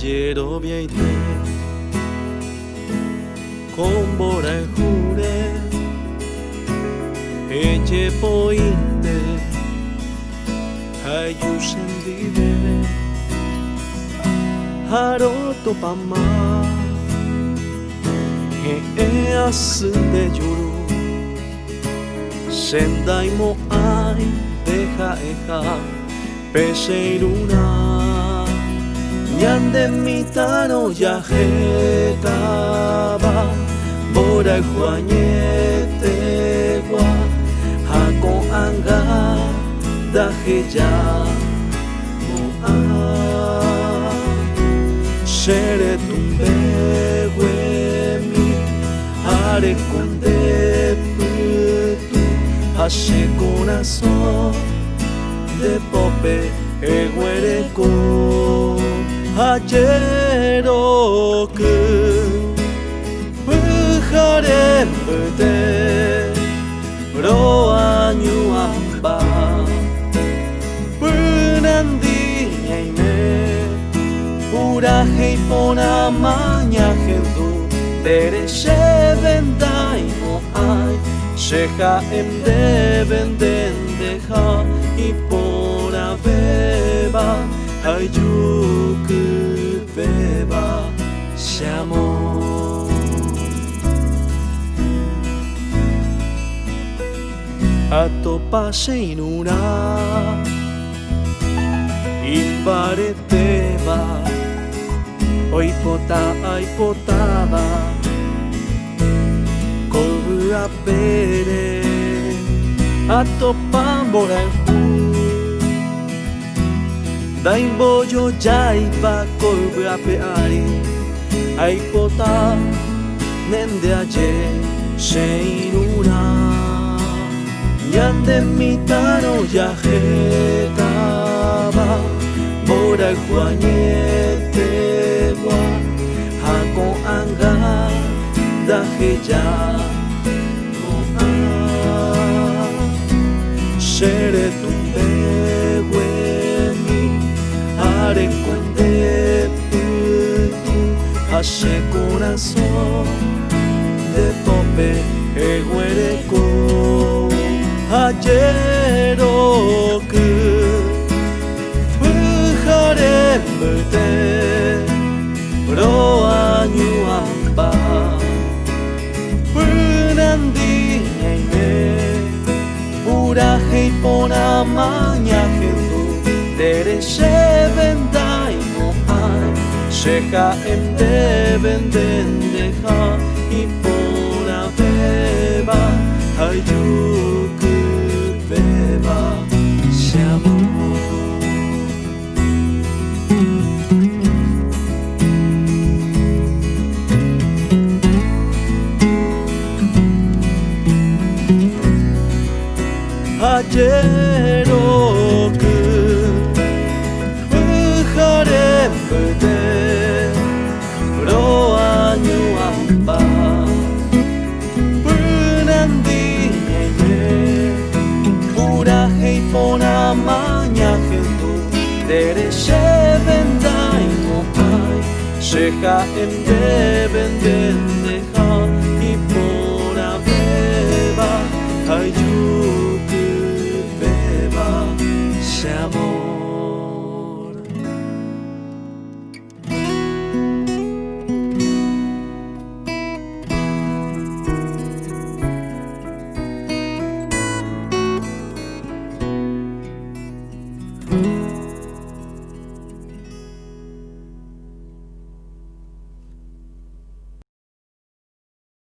Jero vieite Kombora jure Eche pointe Hayusen vive Haroto pama Asunde yuru Sendai mo ai Deja eja Peseiruna Nyande mitano yajetaba Bora juañete gua Hako anga Daje ya Mo a Shere tumbe Are conde putu Hashe corazón de pope eguereko Hajero que Pujare pute Roañu amba Punandi yaime Uraje y pona maña gendu Dereche vendai mo ai Sheja em deben deja y por beba Ayuk beba Shamo Atopa sheinura Imbareteba Oi potaba Apere Atopambora Daimbo yo jaiba Korbe apeari Aipota Nende aye Sheinura Yande mitano yajetaba Bora juañete gua Hako anga Daje ya Shere tumbe weni Are conde putu Hashe corazón de tope eguereko Hajero que Pujare mute Roañu amba Punandi yaime Uraje y pona maña gendu Dereche vendai mo ai Sheja em deben deja y pona beba Ayuk beba Shamo Ayero que Pujare pute Roañu amba Punandi yaime Uraje y pona maña gendu Dereche vendai mo ai Sheja em deben